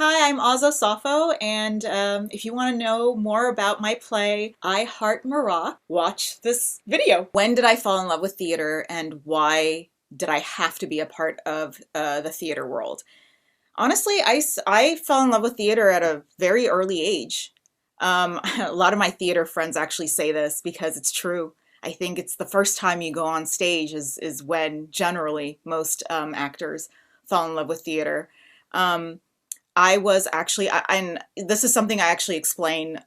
Hi, I'm Azo Safo, and if you want to know more about my play, I Heart Maroc, watch this video. When did I fall in love with theater, and why did I have to be a part of the theater world? Honestly, I fell in love with theater at a very early age. A lot of my theater friends actually say this because it's true. I think it's the first time you go on stage is when generally most actors fall in love with theater. Um, I was actually, and this is something I actually explain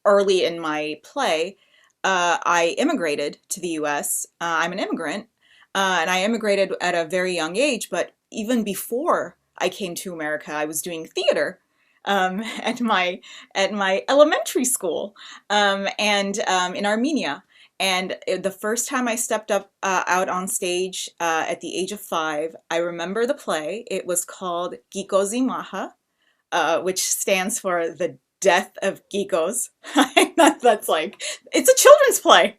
early in my play. I immigrated to the US. I'm an immigrant, and I immigrated at a very young age, but even before I came to America, I was doing theater at my elementary school and in Armenia. And the first time I stepped up out on stage at the age of 5, I remember the play. It was called Gikozi Maha, which stands for the death of geekos. That's like it's a children's play.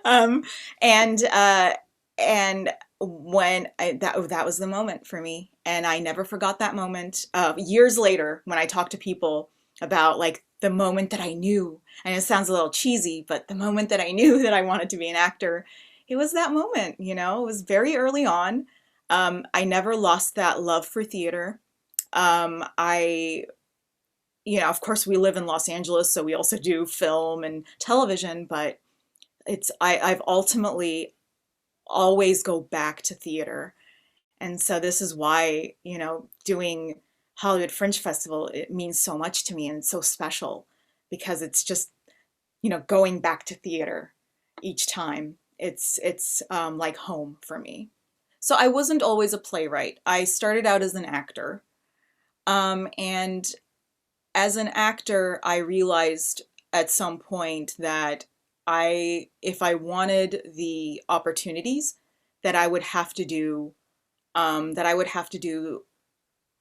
um, and uh, and when that was the moment for me, and I never forgot that moment. Years later, when I talk to people about like the moment that I knew, and it sounds a little cheesy, but the moment that I knew that I wanted to be an actor, it was that moment. You know, it was very early on. I never lost that love for theater. I, of course, we live in Los Angeles, so we also do film and television, but I've ultimately always go back to theater. And so this is why, doing Hollywood Fringe Festival, it means so much to me and it's so special because it's just, going back to theater each time. It's like home for me. So I wasn't always a playwright. I started out as an actor. And as an actor, I realized at some point that if I wanted the opportunities, that I would have to do, that I would have to do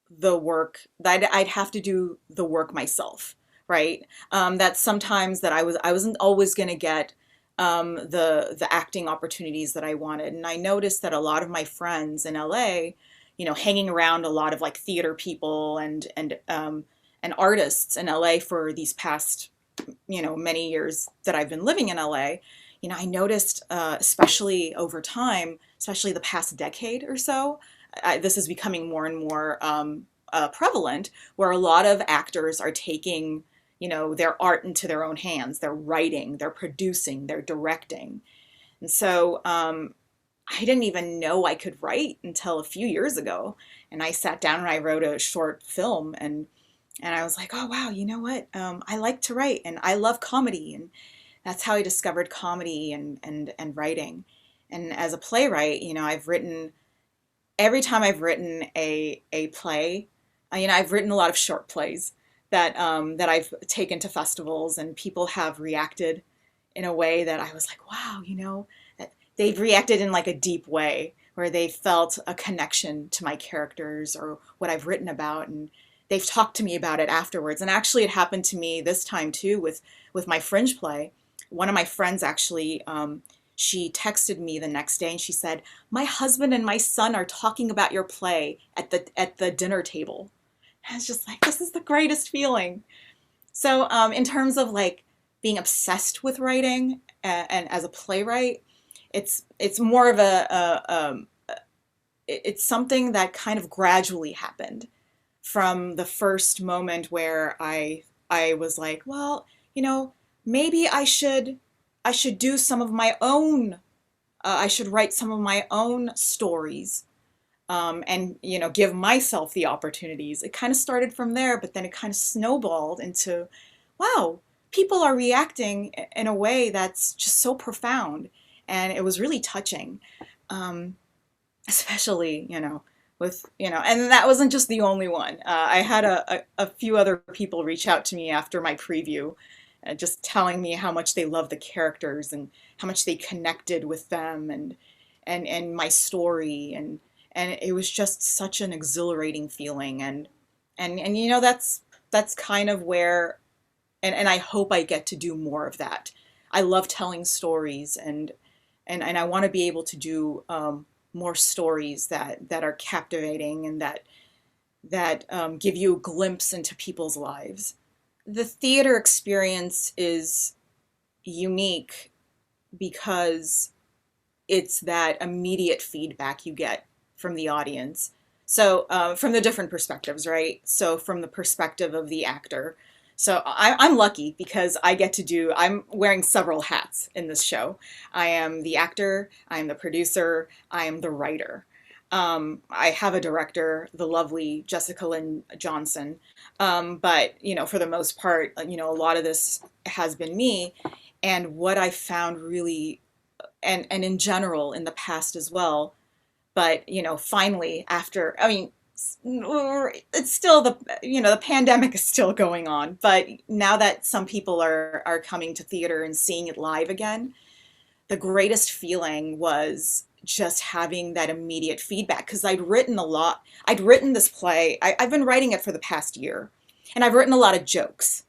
the work, that I'd have to do the work myself, right? That sometimes that I wasn't always going to get the acting opportunities that I wanted, and I noticed that a lot of my friends in LA, hanging around a lot of like theater people and artists in LA for these past, many years that I've been living in LA, I noticed, especially over time, especially the past decade or so, this is becoming more and more prevalent, where a lot of actors are taking, their art into their own hands. They're writing, they're producing, they're directing. And so I didn't even know I could write until a few years ago. And I sat down and I wrote a short film, and I was like, oh wow, you know what? I like to write and I love comedy, and that's how I discovered comedy and writing. And as a playwright, I've written every time I've written a play, I've written a lot of short plays that I've taken to festivals, and people have reacted in a way that I was like, wow, that they've reacted in like a deep way where they felt a connection to my characters or what I've written about, and they've talked to me about it afterwards. And actually, it happened to me this time too with my Fringe play. One of my friends actually, she texted me the next day and she said, "My husband and my son are talking about your play at the dinner table." And I was just like, this is the greatest feeling. So, in terms of like being obsessed with writing and as a playwright, it's more of it's something that kind of gradually happened from the first moment where I was like, well, maybe I should do some of my own. I should write some of my own stories, and give myself the opportunities. It kind of started from there, but then it kind of snowballed into, wow, people are reacting in a way that's just so profound, and it was really touching. Um, Especially, with, and that wasn't just the only one. I had a few other people reach out to me after my preview, just telling me how much they loved the characters and how much they connected with them and my story, and it was just such an exhilarating feeling, and that's kind of where, and I hope I get to do more of that. I love telling stories, and I want to be able to do more stories that are captivating and that give you a glimpse into people's lives. The theater experience is unique because it's that immediate feedback you get from the audience. So from the different perspectives, right? So from the perspective of the actor. So I'm lucky because I'm wearing several hats in this show. I am the actor, I am the producer, I am the writer. I have a director, the lovely Jessica Lynn Johnson. But, for the most part, a lot of this has been me. And what I found really, and in general in the past as well, but finally after, I mean, it's still the pandemic is still going on, but now that some people are coming to theater and seeing it live again, the greatest feeling was just having that immediate feedback, because I'd written this play. I've been writing it for the past year, and I've written a lot of jokes,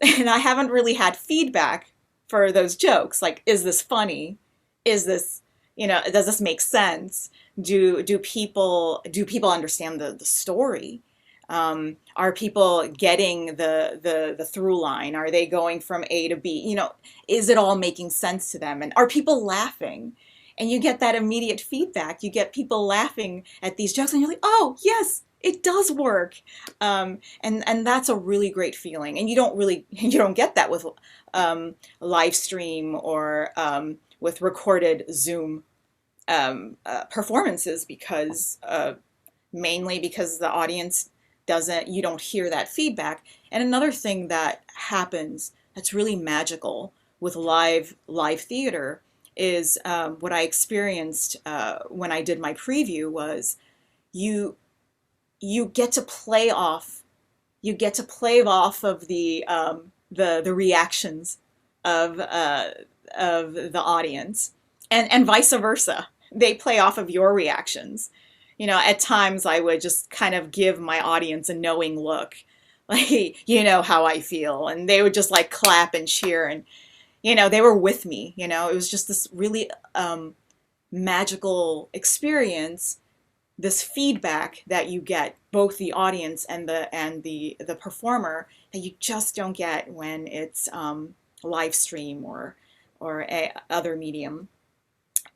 and I haven't really had feedback for those jokes. Like, is this funny? Is this, does this make sense? Do people understand the story? Are people getting the through line? Are they going from A to B? Is it all making sense to them? And are people laughing? And you get that immediate feedback. You get people laughing at these jokes, and you're like, oh yes, it does work. And that's a really great feeling. And you don't get that with live stream or with recorded Zoom performances, because mainly because the audience you don't hear that feedback. And another thing that happens that's really magical with live theater is what I experienced when I did my preview was you you get to play off of the reactions of the audience, and vice versa. They play off of your reactions. At times I would just kind of give my audience a knowing look, like, how I feel, and they would just like clap and cheer, and they were with me. It was just this really magical experience, this feedback that you get, both the audience and the performer, that you just don't get when it's live stream or other medium.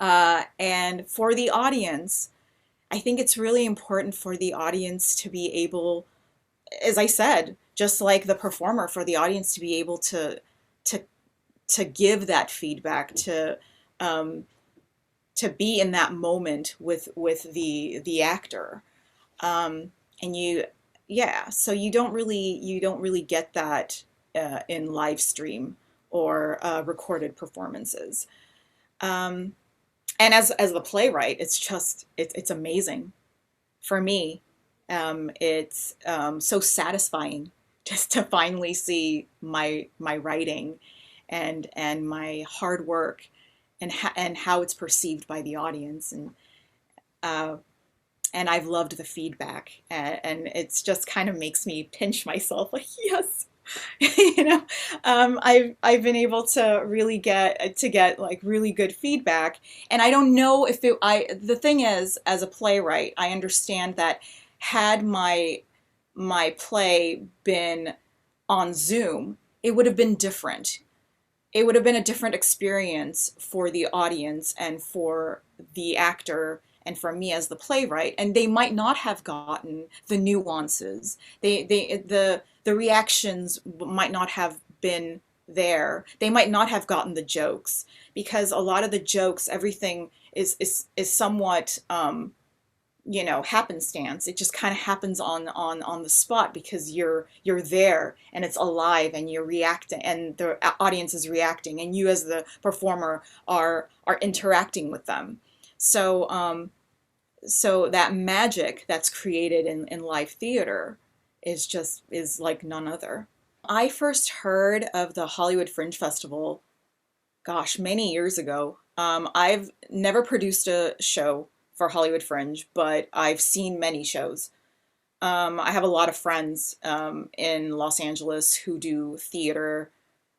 And for the audience, I think it's really important for the audience to be able, as I said, just like the performer, for the audience to be able to to give that feedback, um, to be in that moment with the actor. And yeah, so you don't really get that in live stream or recorded performances. Um, and as the playwright, it's amazing for me. It's so satisfying just to finally see my writing and my hard work, and how it's perceived by the audience, uh, and I've loved the feedback, and it's just kind of makes me pinch myself, like, yes. you know I've been able to really get like really good feedback. And I don't know if the thing is, as a playwright, I understand that had my play been on Zoom, it would have been different. It would have been a different experience for the audience and for the actor and for me as the playwright, and they might not have gotten the nuances. The reactions might not have been there. They might not have gotten the jokes, because a lot of the jokes, everything is somewhat happenstance. It just kind of happens on the spot, because you're there and it's alive and you're reacting, and the audience is reacting, and you as the performer are interacting with them. So that magic that's created in live theater is like none other. I first heard of the Hollywood Fringe Festival, gosh, many years ago. I've never produced a show for Hollywood Fringe, but I've seen many shows. I have a lot of friends in Los Angeles who do theater,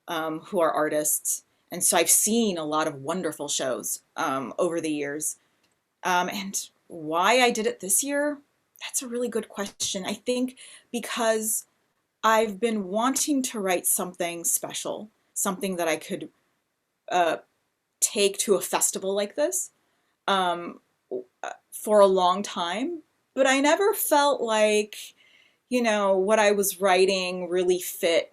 who are artists, and so I've seen a lot of wonderful shows over the years. And why I did it this year, That's a really good question. I think because I've been wanting to write something special, something that I could uh, take to a festival like this um, for a long time, but I never felt like, what I was writing really fit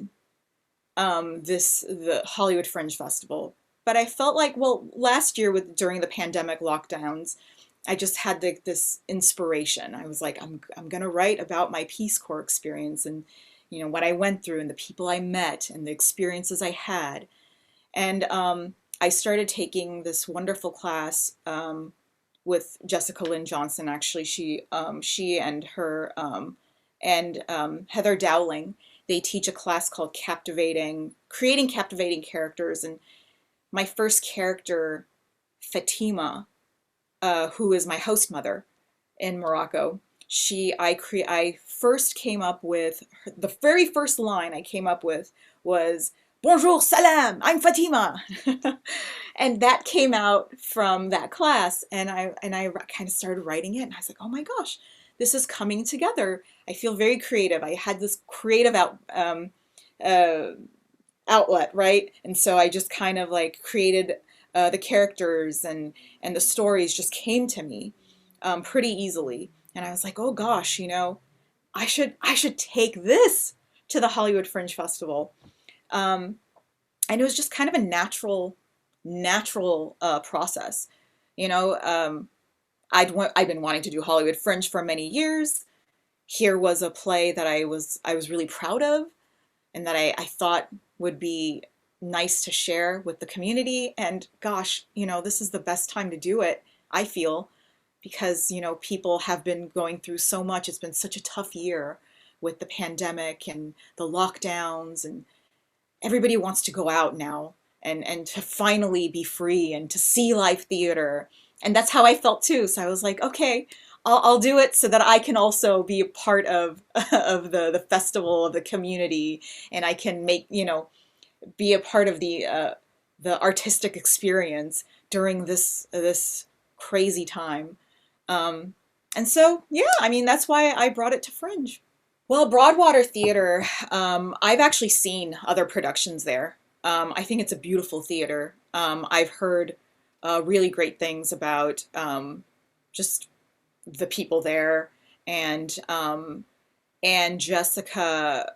the Hollywood Fringe Festival. But I felt like, well, last year during the pandemic lockdowns, I just had this inspiration. I was like, I'm gonna write about my Peace Corps experience and what I went through and the people I met and the experiences I had. And I started taking this wonderful class with Jessica Lynn Johnson. Actually, she and her and Heather Dowling. They teach a class called Creating Captivating Characters. And my first character, Fatima, who is my host mother in Morocco, I first came up with the very first line I came up with was Bonjour, salam, I'm Fatima. And that came out from that class, and I kind of started writing it, and I was like, oh my gosh, this is coming together. I feel very creative. I had this creative uh, outlet, right? And so I just kind of like created the characters, and the stories just came to me pretty easily. And I was like, oh gosh, I should take this to the Hollywood Fringe Festival. Um, and it was just kind of a natural process. You know, I'd been wanting to do Hollywood Fringe for many years. Here was a play that I was really proud of, and that I thought would be nice to share with the community. And gosh, this is the best time to do it, I feel, because, people have been going through so much. It's been such a tough year with the pandemic and the lockdowns, and everybody wants to go out now and to finally be free and to see live theater. And that's how I felt too. So I was like, okay, I'll do it so that I can also be a part of of the festival, of the community, and I can be a part of the artistic experience during this crazy time. Um, and so, yeah, I mean, that's why I brought it to Fringe. Well, Broadwater Theater, I've actually seen other productions there. I think it's a beautiful theater. I've heard really great things about just the people there, and and Jessica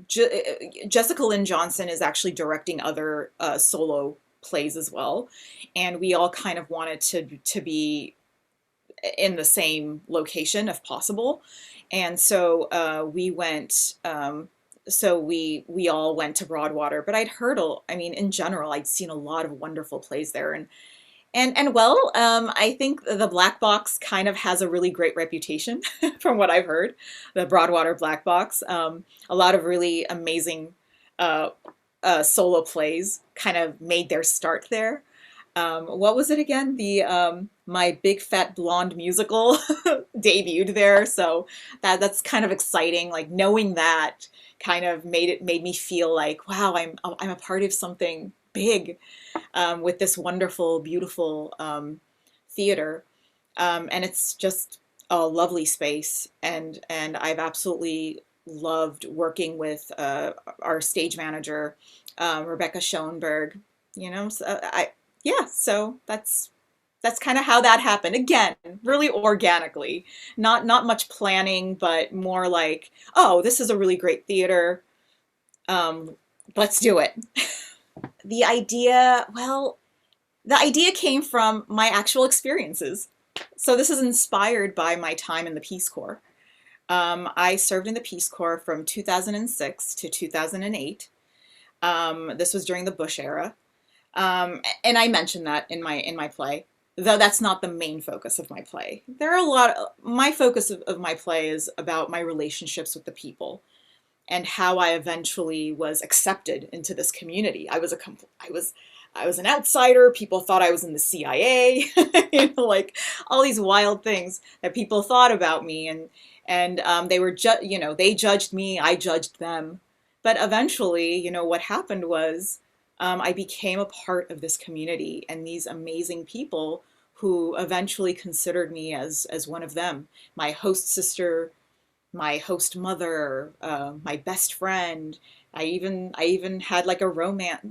Lynn Johnson is actually directing other solo plays as well, and we all kind of wanted to be in the same location if possible. And so we went. So we all went to Broadwater, but I mean, in general, I'd seen a lot of wonderful plays there, and well, I think the Black Box kind of has a really great reputation from what I've heard. The Broadwater Black Box, a lot of really amazing uh, solo plays kind of made their start there. What was it again? The My Big Fat Blonde Musical debuted there, so that's kind of exciting. Like knowing that kind of made me feel like, wow, I'm a part of something big with this wonderful, beautiful theater, and it's just a lovely space, and I've absolutely loved working with our stage manager, Rebecca Schoenberg. So yeah, so that's kind of how that happened. Again, really organically, not much planning, but more like, oh, this is a really great theater. Um, let's do it. Well, the idea came from my actual experiences. So this is inspired by my time in the Peace Corps. I served in the Peace Corps from 2006 to 2008. This was during the Bush era. And I mentioned that in my play, though that's not the main focus of my play. There are my focus of my play is about my relationships with the people and how I eventually was accepted into this community. I was an outsider. People thought I was in the CIA, like all these wild things that people thought about me, and they judged me, I judged them. But eventually, what happened was I became a part of this community and these amazing people who eventually considered me as one of them, my host sister, my host mother, my best friend. I even had like a romance,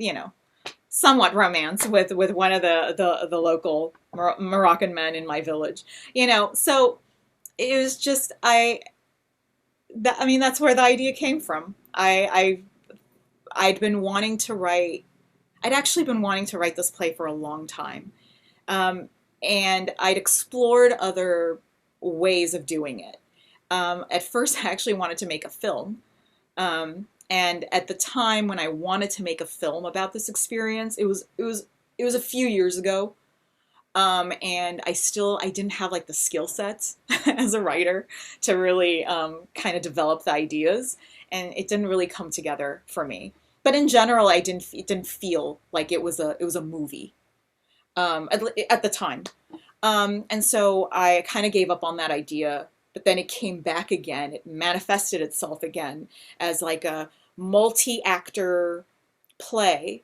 somewhat romance with one of the local Moroccan men in my village. So it was just I mean, that's where the idea came from. I'd been wanting to write. I'd actually been wanting to write this play for a long time, um, and I'd explored other ways of doing it. At first, I actually wanted to make a film, and at the time when I wanted to make a film about this experience, it was a few years ago. And I didn't have like the skill sets as a writer to really kind of develop the ideas, and it didn't really come together for me. But in general, it didn't feel like it was a movie at the time. And so I kind of gave up on that idea, but then it came back again. It manifested itself again as like a multi-actor play,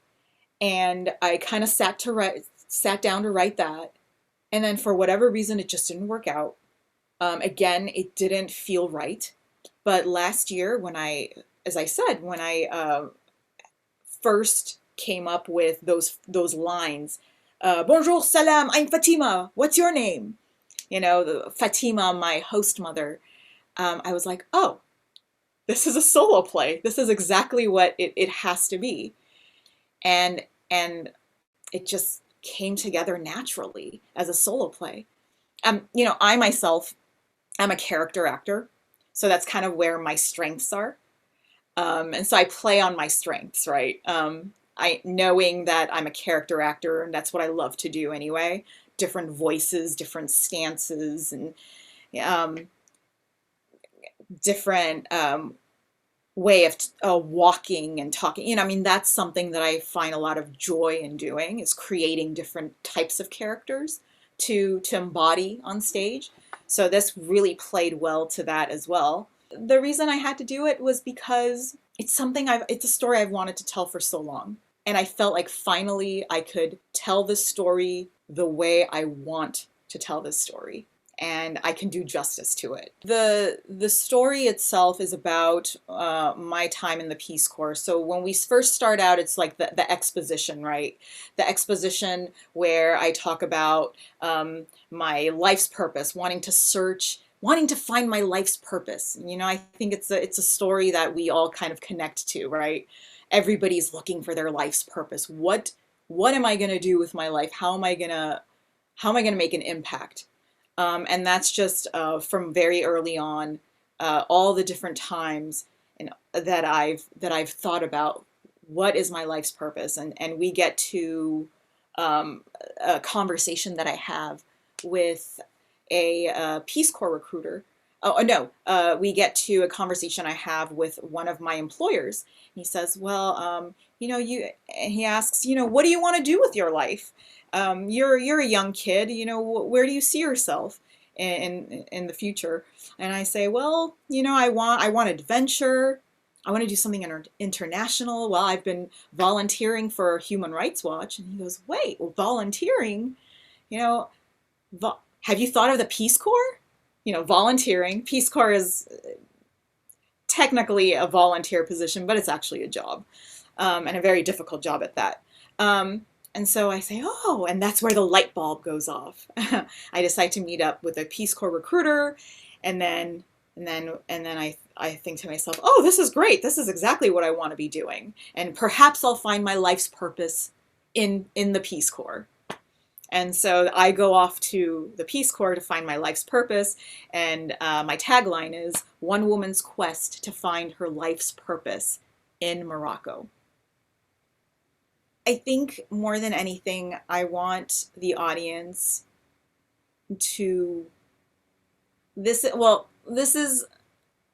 and I kind of sat down to write that, and then for whatever reason, it just didn't work out. Again, it didn't feel right. But last year, as I said, when I first came up with those lines, "Bonjour, salam, I'm Fatima. What's your name?" Fatima, my host mother. I was like, oh, this is a solo play. This is exactly what it has to be, and and it just came together naturally as a solo play. I myself am a character actor, so that's kind of where my strengths are. And so I play on my strengths, right? I knowing that I'm a character actor, and that's what I love to do anyway. Different voices, different stances, and um, different way of walking and talking. I mean, that's something that I find a lot of joy in doing, is creating different types of characters to embody on stage. So this really played well to that as well. The reason I had to do it was because it's a story I've wanted to tell for so long. And I felt like finally I could tell this story the way I want to tell this story, and I can do justice to it. The story itself is about my time in the Peace Corps. So when we first start out, it's like the exposition, right? The exposition where I talk about my life's purpose, wanting to find my life's purpose. I think it's a story that we all kind of connect to, right? Everybody's looking for their life's purpose. What am I going to do with my life? How am I going to make an impact? And that's just from very early on, all the different times that I've thought about what is my life's purpose, and we get to a conversation that I have with a Peace Corps recruiter. Oh no, we get to a conversation I have with one of my employers. He says, "Well, he asks, what do you want to do with your life? You're a young kid. Where do you see yourself in the future?" And I say, "Well, I want adventure. I want to do something international. Well, I've been volunteering for Human Rights Watch." And he goes, "Wait, well, volunteering? You know, have you thought of the Peace Corps? Volunteering. Peace Corps is technically a volunteer position, but it's actually a job, and a very difficult job at that." And so I say, "Oh," and that's where the light bulb goes off. I decide to meet up with a Peace Corps recruiter, and then I think to myself, "Oh, this is great. This is exactly what I want to be doing, and perhaps I'll find my life's purpose in the Peace Corps." And so I go off to the Peace Corps to find my life's purpose, and my tagline is "One woman's quest to find her life's purpose in Morocco." I think more than anything, I want the audience to this is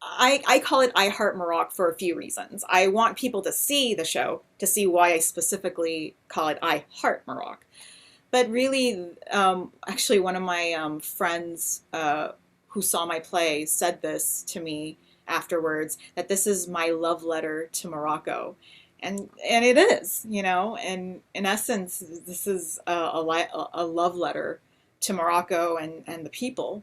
I call it I Heart Maroc for a few reasons. I want people to see the show to see why I specifically call it I Heart Maroc. But really, actually, one of my friends who saw my play said this to me afterwards, that this is my love letter to Morocco. And it is, and in essence, this is a love letter to Morocco and the people.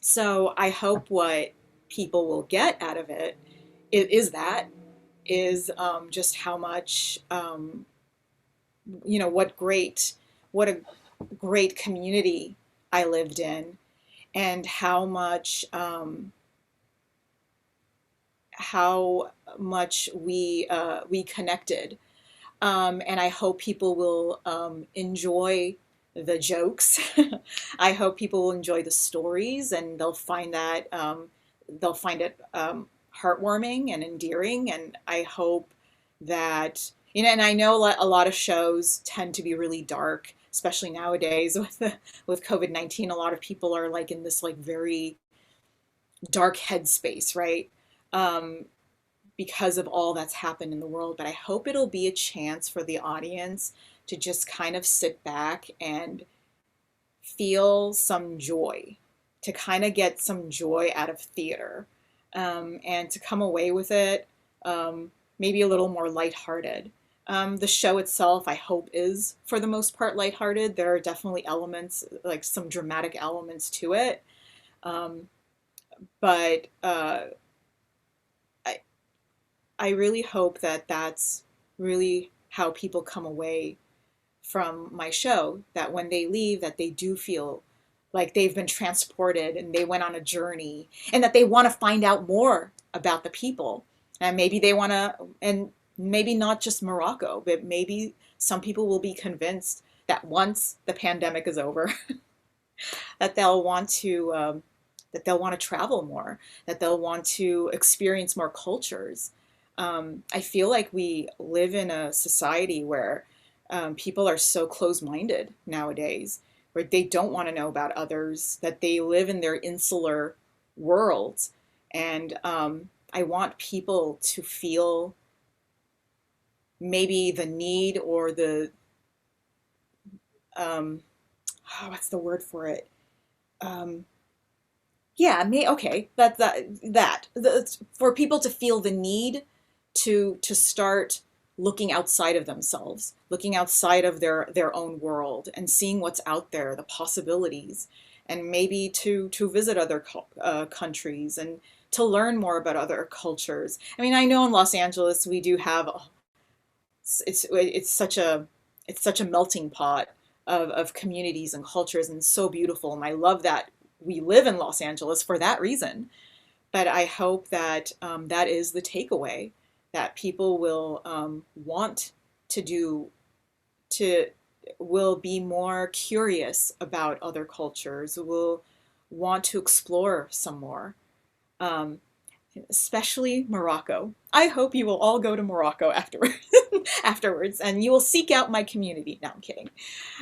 So I hope what people will get out of it is just how much what a great community I lived in, and how much we connected. And I hope people will enjoy the jokes. I hope people will enjoy the stories, and they'll find it heartwarming and endearing. And I hope that, and I know a lot of shows tend to be really dark, especially nowadays with COVID-19. A lot of people are like in this like very dark headspace, right? Um, because of all that's happened in the world. But I hope it'll be a chance for the audience to just kind of sit back and feel some joy, to kind of get some joy out of theater, and to come away with it maybe a little more lighthearted. The show itself, I hope, is for the most part lighthearted. There are definitely elements, like some dramatic elements to it. Um, but I, I really hope that that's really how people come away from my show, that when they leave, that they do feel like they've been transported and they went on a journey, and that they want to find out more about the people. And maybe they want to, and maybe not just Morocco, but maybe some people will be convinced that once the pandemic is over, that they'll want to travel more, that they'll want to experience more cultures. I feel like we live in a society where people are so close-minded nowadays, where they don't want to know about others, that they live in their insular worlds. And I want people to feel maybe the need or the, what's the word for it? Um, yeah, okay, for people to feel the need to start looking outside of themselves, looking outside of their own world, and seeing what's out there, the possibilities, and maybe to visit other countries, and to learn more about other cultures. I mean, I know in Los Angeles we do have it's such a melting pot of communities and cultures, and so beautiful. And I love that we live in Los Angeles for that reason. But I hope that that is the takeaway, that people will want to do to will be more curious about other cultures, will want to explore some more, um, especially Morocco. I hope you will all go to Morocco afterwards, and you will seek out my community. No, I'm kidding.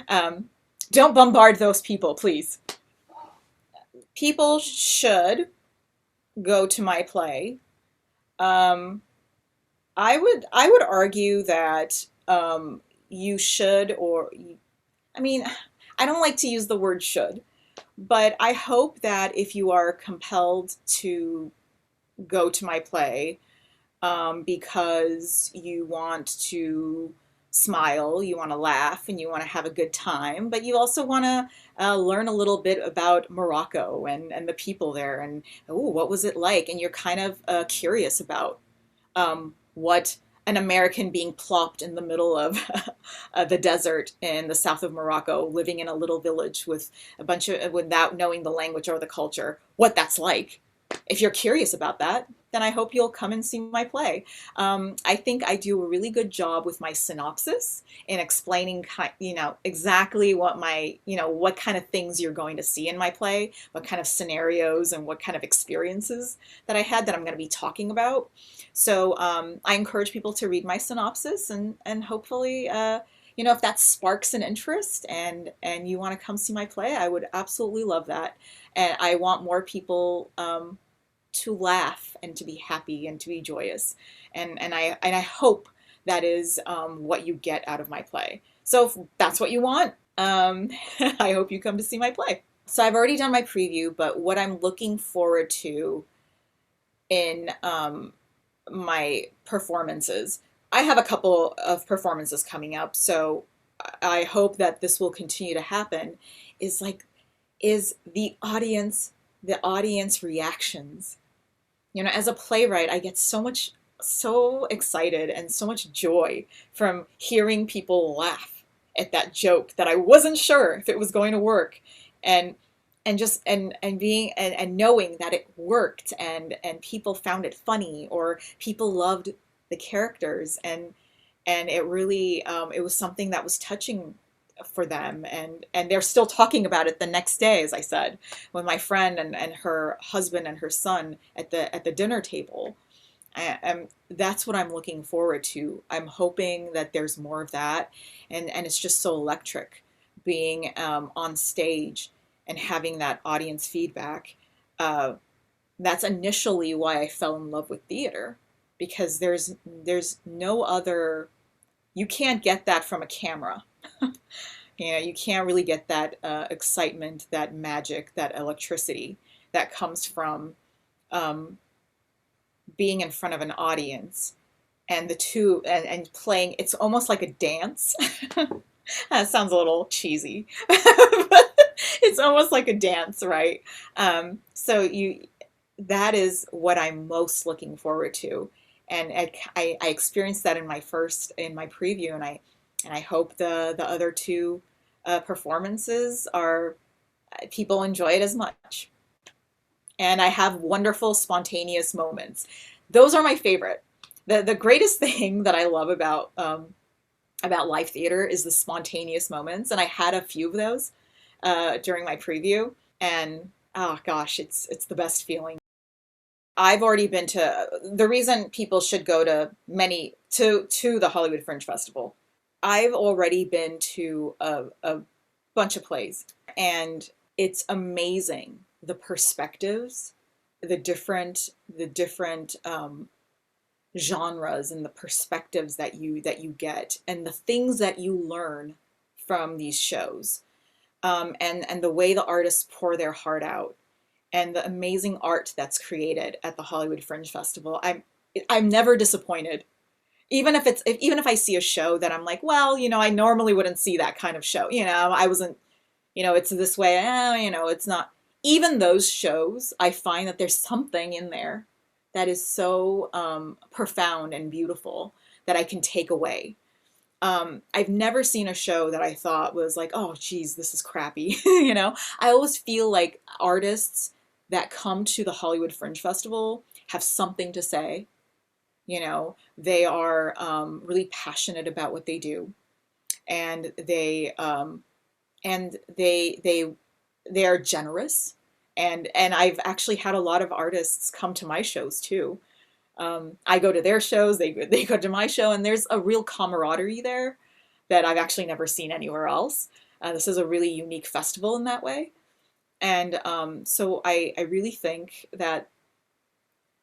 Um, don't bombard those people, please. People should go to my play. Um, I would argue that you should, I mean, I don't like to use the word should, but I hope that if you are compelled to go to my play because you want to smile, you want to laugh, and you want to have a good time, but you also want to learn a little bit about Morocco and the people there, and oh, what was it like? And you're kind of curious about what an American being plopped in the middle of the desert in the south of Morocco, living in a little village with a bunch of, without knowing the language or the culture, what that's like. If you're curious about that, then I hope you'll come and see my play. I think I do a really good job with my synopsis in explaining, exactly what kind of things you're going to see in my play, what kind of scenarios and what kind of experiences that I had that I'm going to be talking about. So I encourage people to read my synopsis, and hopefully, if that sparks an interest and you want to come see my play, I would absolutely love that. And I want more people to laugh and to be happy and to be joyous. And I hope that is what you get out of my play. So if that's what you want, I hope you come to see my play. So I've already done my preview, but what I'm looking forward to in my performances, I have a couple of performances coming up. So I hope that this will continue to happen, is like, is the audience reactions. You know, as a playwright, I get so excited and so much joy from hearing people laugh at that joke that I wasn't sure if it was going to work. And just and being and knowing that it worked, and people found it funny, or people loved the characters, and it really it was something that was touching for them, and they're still talking about it the next day, as I said, with my friend and her husband and her son at the dinner table. That's what I'm looking forward to. I'm hoping that there's more of that, and it's just so electric being on stage and having that audience feedback. That's initially why I fell in love with theater, because there's no other, you can't get that from a camera. You know, you can't really get that excitement, that magic, that electricity that comes from um, being in front of an audience, and the two and playing. It's almost like a dance. That sounds a little cheesy, but it's almost like a dance, right? So that is what I'm most looking forward to, and I experienced that in my preview, and I hope the other two performances are, people enjoy it as much, and I have wonderful spontaneous moments. Those are my favorite. The greatest thing that I love about live theater is the spontaneous moments, and I had a few of those during my preview, and oh gosh, it's the best feeling. I've already been to, the reason people should go to the Hollywood Fringe Festival. I've already been to a bunch of plays, and it's amazing the perspectives, the different genres, and the perspectives that you get, and the things that you learn from these shows, and the way the artists pour their heart out, and the amazing art that's created at the Hollywood Fringe Festival. I'm never disappointed. Even if I see a show that I'm like, well, I normally wouldn't see that kind of show. I wasn't, it's this way. It's not. Even those shows, I find that there's something in there that is so profound and beautiful that I can take away. I've never seen a show that I thought was like, oh, geez, this is crappy. I always feel like artists that come to the Hollywood Fringe Festival have something to say. They are really passionate about what they do, and they are generous. And I've actually had a lot of artists come to my shows too. I go to their shows, they go to my show, and there's a real camaraderie there that I've actually never seen anywhere else. This is a really unique festival in that way. And so I really think that,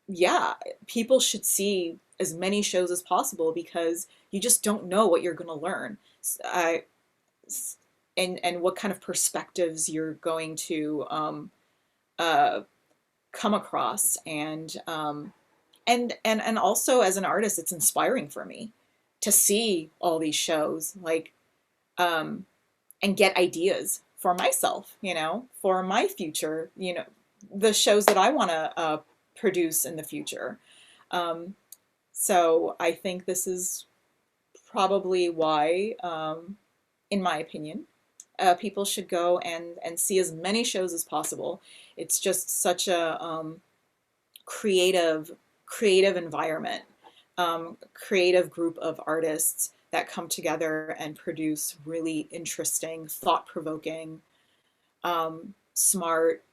yeah, people should see as many shows as possible, because you just don't know what you're going to learn. I, and what kind of perspectives you're going to uh, come across, and also as an artist, it's inspiring for me to see all these shows, like, and get ideas for myself, for my future, the shows that I want to produce in the future. Um, so I think this is probably why, in my opinion, people should go and see as many shows as possible. It's just such a creative environment, creative group of artists that come together and produce really interesting, thought-provoking, smart,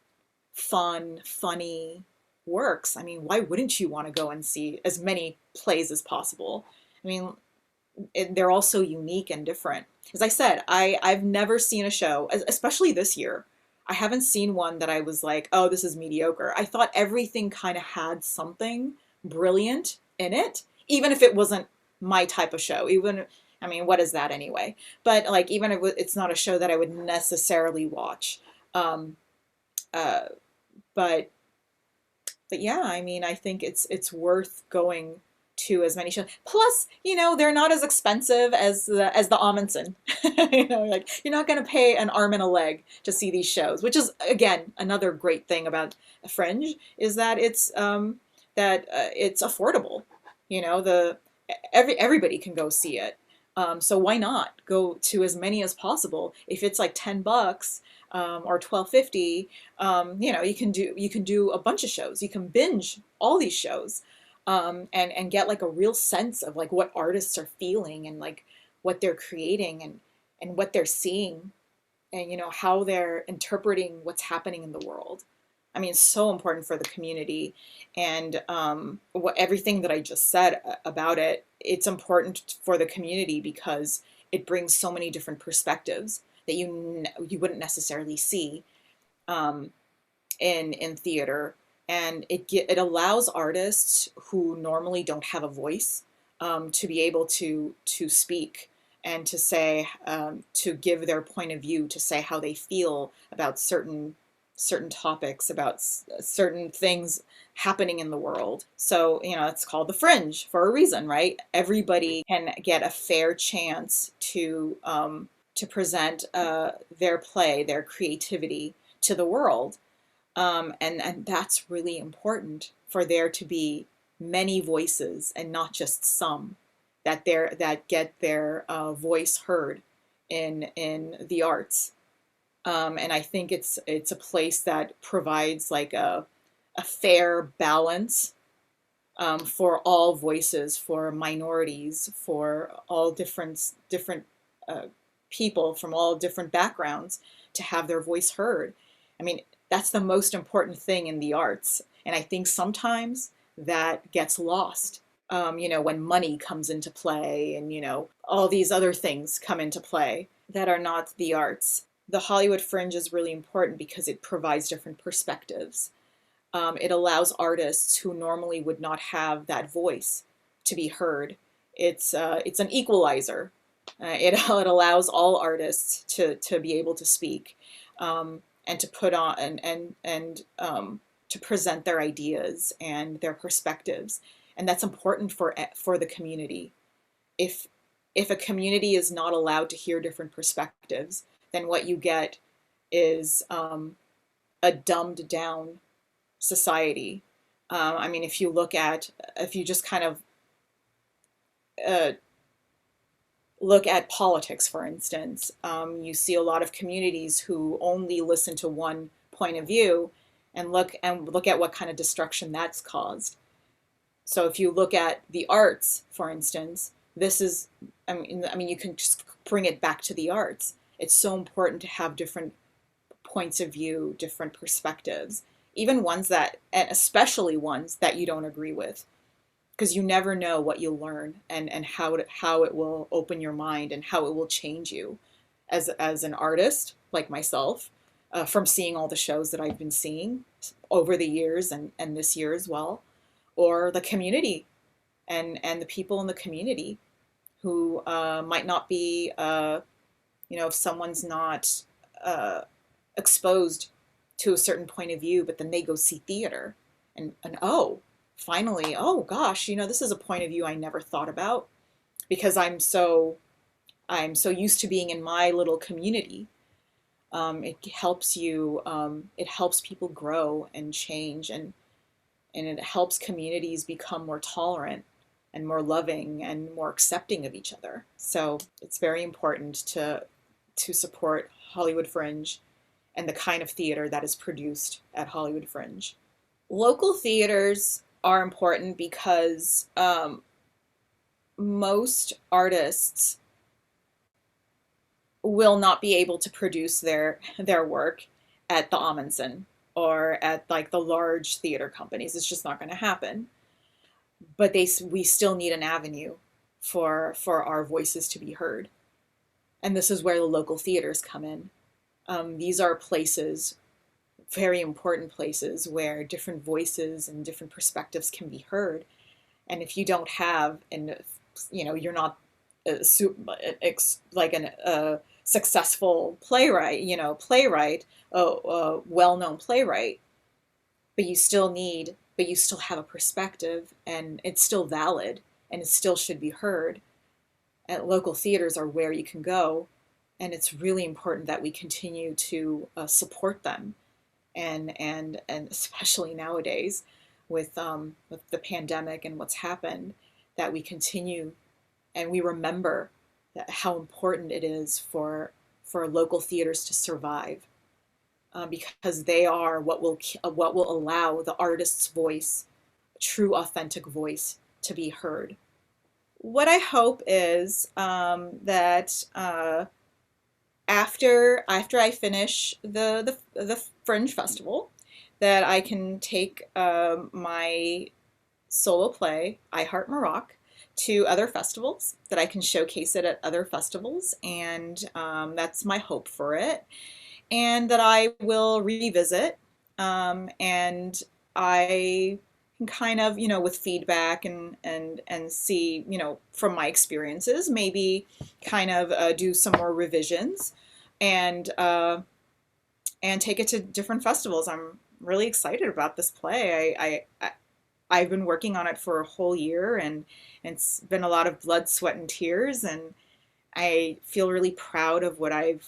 funny works. I mean, why wouldn't you want to go and see as many plays as possible? I mean, they're all so unique and different. As I said, I've never seen a show, especially this year. I haven't seen one that I was like, oh, this is mediocre. I thought everything kind of had something brilliant in it, even if it wasn't my type of show. Even, I mean, what is that anyway? But like, even if it's not a show that I would necessarily watch. Um, uh, but but yeah, I mean, I think it's worth going to as many shows. Plus, they're not as expensive as the Amundsen. Like you're not going to pay an arm and a leg to see these shows, which is again another great thing about Fringe is that it's affordable. The everybody can go see it. So why not go to as many as possible? If it's like $10 or $12.50, you can do a bunch of shows. You can binge all these shows, and get like a real sense of like what artists are feeling and like what they're creating and what they're seeing, and how they're interpreting what's happening in the world. I mean, it's so important for the community, and everything that I just said about it, it's important for the community because it brings so many different perspectives that you wouldn't necessarily see in theater, and it allows artists who normally don't have a voice to be able to speak and to say to give their point of view, to say how they feel about certain topics, about certain things happening in the world. So, it's called the Fringe for a reason, right? Everybody can get a fair chance to present their play, their creativity to the world. And that's really important for there to be many voices and not just some that get their voice heard in the arts. And I think it's a place that provides like a fair balance for all voices, for minorities, for all different people from all different backgrounds to have their voice heard. I mean, that's the most important thing in the arts, and I think sometimes that gets lost. When money comes into play, and all these other things come into play that are not the arts. The Hollywood Fringe is really important because it provides different perspectives. It allows artists who normally would not have that voice to be heard. It's an equalizer. It allows all artists to be able to speak, and to put on and to present their ideas and their perspectives, and that's important for the community. If a community is not allowed to hear different perspectives, then what you get is a dumbed down society. I mean, if you just kind of look at politics, for instance, you see a lot of communities who only listen to one point of view, and look at what kind of destruction that's caused. So if you look at the arts, for instance, this is, I mean, you can just bring it back to the arts. It's so important to have different points of view, different perspectives, even and especially ones that you don't agree with, because you never know what you'll learn and how it will open your mind and how it will change you as an artist like myself, from seeing all the shows that I've been seeing over the years and this year as well, or the community and the people in the community who might not be, if someone's not exposed to a certain point of view, but then they go see theater and oh, finally, oh gosh, this is a point of view I never thought about, because I'm so used to being in my little community. It helps it helps people grow and change, and it helps communities become more tolerant and more loving and more accepting of each other. So it's very important to support Hollywood Fringe and the kind of theater that is produced at Hollywood Fringe. Local theaters are important because most artists will not be able to produce their work at the Amundsen or at like the large theater companies. It's just not going to happen. But we still need an avenue for our voices to be heard. And this is where the local theaters come in. These are places, very important places, where different voices and different perspectives can be heard. And if you don't have, and you're not a successful playwright, a well-known playwright, but you still have a perspective, and it's still valid. and it still should be heard. And local theaters are where you can go, and it's really important that we continue to support them, and especially nowadays with the pandemic and what's happened, that we continue and we remember that how important it is for local theaters to survive, because they are what will allow the artist's voice, true authentic voice, to be heard. What I hope is that after I finish the Fringe Festival, that I can take my solo play, I Heart Maroc, to other festivals, that I can showcase it at other festivals, and that's my hope for it. And that I will revisit, and I can kind of, with feedback and see, from my experiences, maybe kind of do some more revisions, and take it to different festivals. I'm really excited about this play. I've been working on it for a whole year, and it's been a lot of blood, sweat, and tears, and I feel really proud of what I've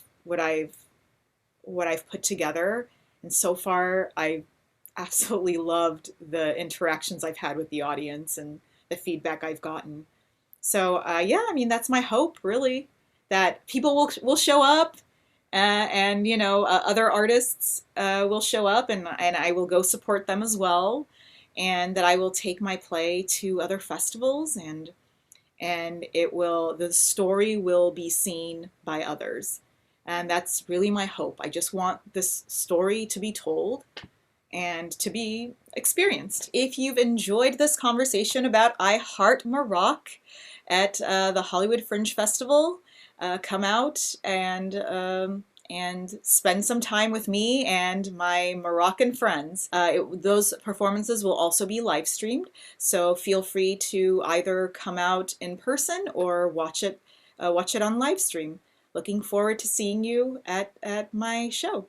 put together. And so far, I've absolutely loved the interactions I've had with the audience and the feedback I've gotten. So yeah, I mean, that's my hope, really, that people will show up, and other artists will show up, and I will go support them as well, and that I will take my play to other festivals, and the story will be seen by others. And that's really my hope. I just want this story to be told and to be experienced. If you've enjoyed this conversation about I Heart Maroc at the Hollywood Fringe Festival, come out and spend some time with me and my Moroccan friends. Those performances will also be live streamed, so feel free to either come out in person or watch it on live stream. Looking forward to seeing you at my show.